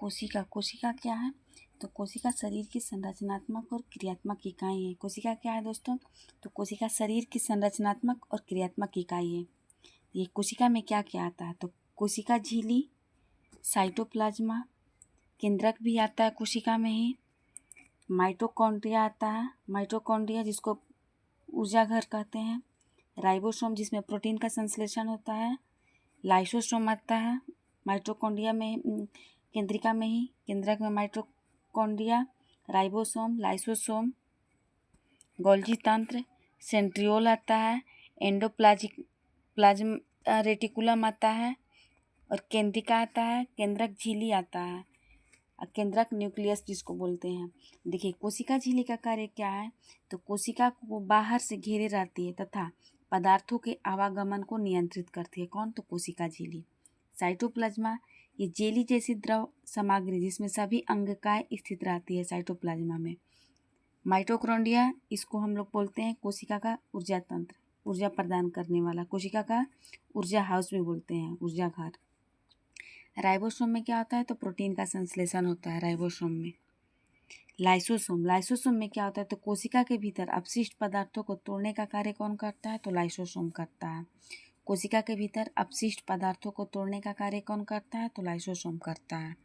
कोशिका कोशिका क्या है? तो कोशिका शरीर की संरचनात्मक और क्रियात्मक इकाई है। कोशिका क्या है दोस्तों? तो कोशिका शरीर की संरचनात्मक और क्रियात्मक इकाई है। ये कोशिका में क्या क्या आता है? तो कोशिका झिल्ली, साइटोप्लाज्मा, केंद्रक भी आता है कोशिका में ही, माइटोकॉन्ड्रिया आता है, माइटोकॉन्ड्रिया जिसको ऊर्जा घर कहते हैं, राइबोसोम जिसमें प्रोटीन का संश्लेषण होता है, लाइसोसोम आता है माइटोकॉन्ड्रिया में, केंद्रिका में ही, केंद्रक में माइटोकॉन्ड्रिया, राइबोसोम, लाइसोसोम, गोल्गी तंत्र, सेंट्रियोल आता है, प्लाज्म रेटिकुलम आता है और केंद्रिका आता है, केंद्रक झिल्ली आता है और केंद्रक न्यूक्लियस जिसको बोलते हैं। देखिए कोशिका झिल्ली का कार्य क्या है? तो कोशिका को बाहर से घेरे रहती है तथा पदार्थों के आवागमन को नियंत्रित करती है। कौन? तो कोशिका झिल्ली। साइटोप्लाज्मा, ये जेली जैसी द्रव सामग्री जिसमें सभी अंगकाएं स्थित रहती है साइटोप्लाज्मा में। माइटोकॉन्ड्रिया, इसको हम लोग बोलते हैं कोशिका का ऊर्जा तंत्र, ऊर्जा प्रदान करने वाला, कोशिका का ऊर्जा हाउस भी बोलते हैं, ऊर्जा घर। राइबोसोम में क्या होता है? तो प्रोटीन का संश्लेषण होता है राइबोसोम में। लाइसोसोम, लाइसोसोम में क्या होता है? तो कोशिका के भीतर अपशिष्ट पदार्थों को तोड़ने का कार्य कौन करता है? तो लाइसोसोम करता है। कोशिका के भीतर अपशिष्ट पदार्थों को तोड़ने का कार्य कौन करता है? तो लाइसोसोम करता है।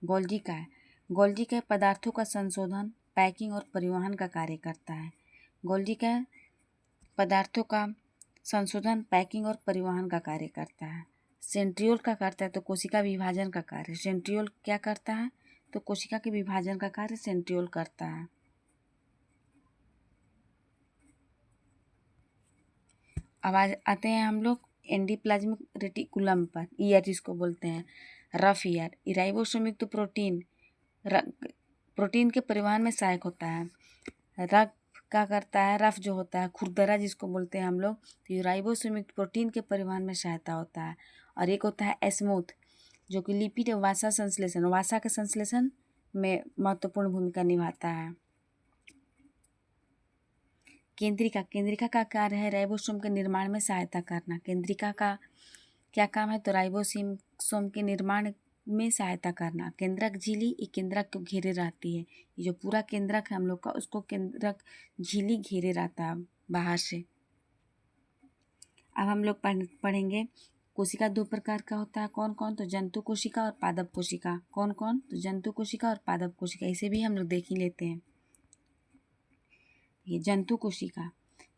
गोल्गी का है, गोल्गी के पदार्थों का संशोधन, पैकिंग और परिवहन का कार्य करता है। गोल्गी का पदार्थों का संशोधन, पैकिंग और परिवहन का कार्य करता है। सेंट्रियोल का करता है तो कोशिका विभाजन का कार्य। सेंट्रियोल क्या करता है? तो कोशिका के विभाजन का कार्य सेंट्रियोल करता है। अब आते हैं हम लोग एंडोप्लाज्मिक रेटिकुलम पर, ईयर जिसको बोलते हैं, रफ ईयर। राइबोसोम युक्त प्रोटीन के परिवहन में सहायक होता है। रफ क्या करता है? रफ जो होता है, खुरदरा जिसको बोलते हैं हम लोग, तो ये राइबोसोम युक्त प्रोटीन के परिवहन में सहायता होता है। और एक होता है स्मूथ, जो कि लिपिड और वसा संश्लेषण, वसा के संश्लेषण में महत्वपूर्ण भूमिका निभाता है। केंद्रिका, केंद्रिका का कार्य है राइबोसोम के निर्माण में सहायता करना। केंद्रिका का क्या काम है? तो राइबोसोम के निर्माण में सहायता करना। केंद्रक झिल्ली, ये केंद्रक को घेरे रहती है। ये जो पूरा केंद्रक है हम लोग का, उसको केंद्रक झिल्ली घेरे रहता है बाहर से। अब हम लोग पढ़ेंगे कोशिका दो प्रकार का होता है। कौन कौन? तो जंतु कोशिका और पादप कोशिका। कौन कौन? तो जंतु कोशिका और पादप कोशिका। इसे भी हम लोग देख ही लेते हैं। ये जंतु कोशिका,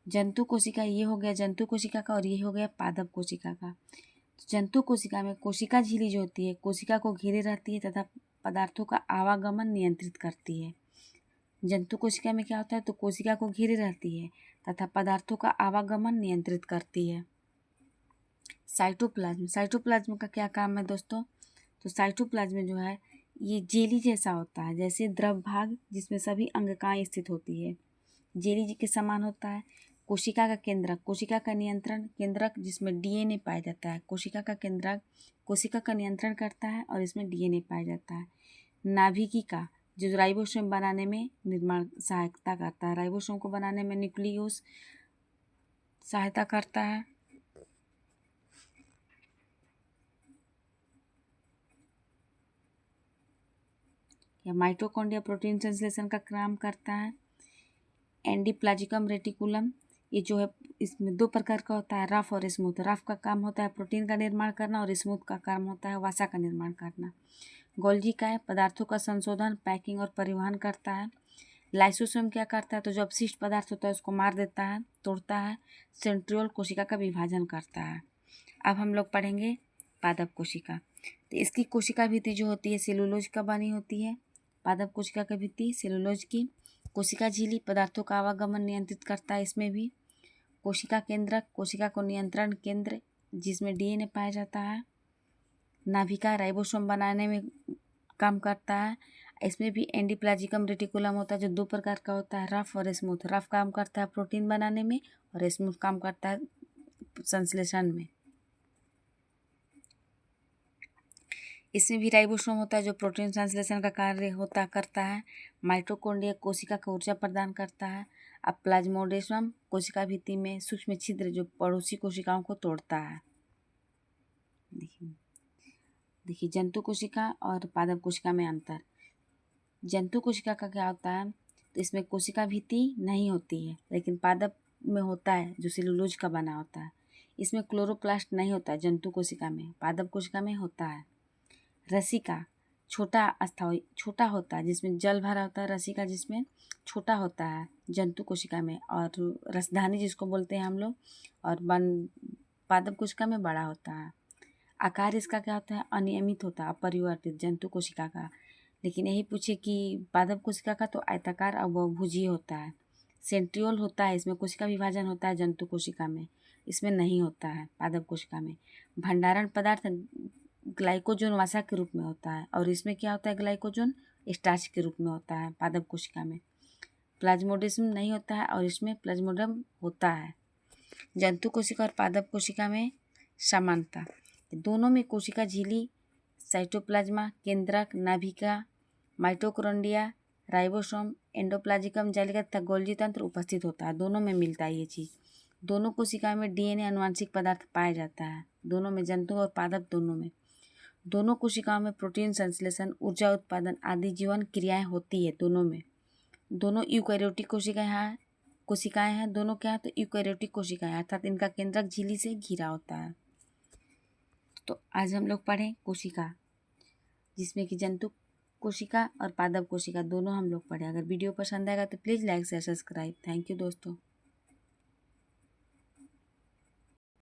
जंतु कोशिका ये हो गया जंतु कोशिका का, और ये हो गया पादप कोशिका का। तो जंतु कोशिका में कोशिका झिल्ली जो होती है कोशिका को घेरे रहती है तथा पदार्थों का आवागमन नियंत्रित करती है। जंतु कोशिका में क्या होता है? तो कोशिका को घेरे रहती है तथा पदार्थों का आवागमन नियंत्रित करती है। साइटोप्लाज्म, साइटोप्लाज्म का क्या काम है दोस्तों? तो साइटोप्लाज्म जो है ये जेली जैसा होता है, जैसे द्रव भाग जिसमें सभी अंगकाएं स्थित होती है, जेली के समान होता है। कोशिका का केंद्रक, कोशिका का नियंत्रण केंद्रक जिसमें डीएनए पाया जाता है। कोशिका का केंद्रक कोशिका का नियंत्रण करता है और इसमें डीएनए पाया जाता है। नाभिकिका, जो राइबोसोम बनाने में निर्माण सहायता करता है, राइबोसोम को बनाने में न्यूक्लियोस सहायता करता है। या माइटोकॉन्ड्रिया प्रोटीन संश्लेषण का काम करता है। एंडोप्लाज्मिक रेटिकुलम, ये जो है इसमें दो प्रकार का होता है, रफ और स्मूथ। रफ का काम होता है प्रोटीन का निर्माण करना और स्मूथ का काम होता है वसा का निर्माण करना। गोल्गी का है पदार्थों का संशोधन, पैकिंग और परिवहन करता है। लाइसोसोम क्या करता है? तो जो अपशिष्ट पदार्थ होता है उसको मार देता है, तोड़ता है। सेंट्रियोल कोशिका का विभाजन करता है। अब हम लोग पढ़ेंगे पादप कोशिका। तो इसकी कोशिका भित्ति जो होती है सेलुलोज का बनी होती है। पादप कोशिका की भित्ति सेलुलोज की। कोशिका झिल्ली पदार्थों का आवागमन नियंत्रित करता है। इसमें भी कोशिका केंद्रक, कोशिका को नियंत्रण केंद्र जिसमें डीएनए पाया जाता है। नाभिका राइबोसोम बनाने में काम करता है। इसमें भी एंडोप्लाज्मिक रेटिकुलम होता है जो दो प्रकार का होता है, रफ और स्मूथ। रफ काम करता है प्रोटीन बनाने में और स्मूथ काम करता है संश्लेषण में। इसमें भी राइबोसोम होता है जो प्रोटीन संश्लेषण का कार्य करता है। माइटोकॉन्ड्रिया कोशिका को ऊर्जा प्रदान करता है। अब प्लाज्मोडेस्म कोशिका भित्ति में सूक्ष्म छिद्र जो पड़ोसी कोशिकाओं को तोड़ता है। देखिए देखिए जंतु कोशिका और पादप कोशिका में अंतर। जंतु कोशिका का क्या होता है, तो इसमें कोशिका भित्ति नहीं होती है, लेकिन पादप में होता है जो सेलुलोज का बना होता है। इसमें क्लोरोप्लास्ट नहीं होता है जंतु कोशिका में, पादप कोशिका में होता है। रसिका छोटा होता है, जिसमें जल भरा होता है। रसिका जिसमें छोटा होता है जंतु कोशिका में, और रसधानी जिसको बोलते हैं हम लोग, और पादप कोशिका में बड़ा होता है। आकार इसका क्या होता है, अनियमित होता है, अपरिवर्तित जंतु कोशिका का। लेकिन यही पूछे कि पादप कोशिका का, तो आयताकार और बहुभुजीय होता है। सेंट्रियोल होता है, इसमें कोशिका विभाजन होता है जंतु कोशिका में, इसमें नहीं होता है पादप कोशिका में। भंडारण पदार्थ ग्लाइकोजन वसा के रूप में होता है, और इसमें क्या होता है, ग्लाइकोजन स्टार्च के रूप में होता है पादप कोशिका में। प्लाज्मोडिज्म नहीं होता है, और इसमें प्लाज्मोडियम होता है। जंतु कोशिका और पादप कोशिका में समानता, दोनों में कोशिका झिल्ली, साइटोप्लाज्मा, केंद्रक, नाभिका, माइटोकॉन्ड्रिया, राइबोसोम, एंडोप्लाज्मिक जालिका तथा गोल्जी तंत्र उपस्थित होता है। दोनों में मिलता है ये चीज़। दोनों कोशिका में डीएनए आनुवांशिक पदार्थ पाया जाता है, दोनों में, जंतु और पादप दोनों में। दोनों कोशिकाओं में प्रोटीन संश्लेषण, ऊर्जा उत्पादन आदि जीवन क्रियाएं होती है दोनों में। दोनों यूकैरियोटिक कोशिकाएं हैं। दोनों क्या है, तो यूकैरियोटिक कोशिकाएं, अर्थात इनका केंद्रक झिल्ली से घिरा होता है। तो आज हम लोग पढ़ें कोशिका, जिसमें कि जंतु कोशिका और पादप कोशिका दोनों हम लोग पढ़े। अगर वीडियो पसंद आएगा तो please like share subscribe. Thank you दोस्तों।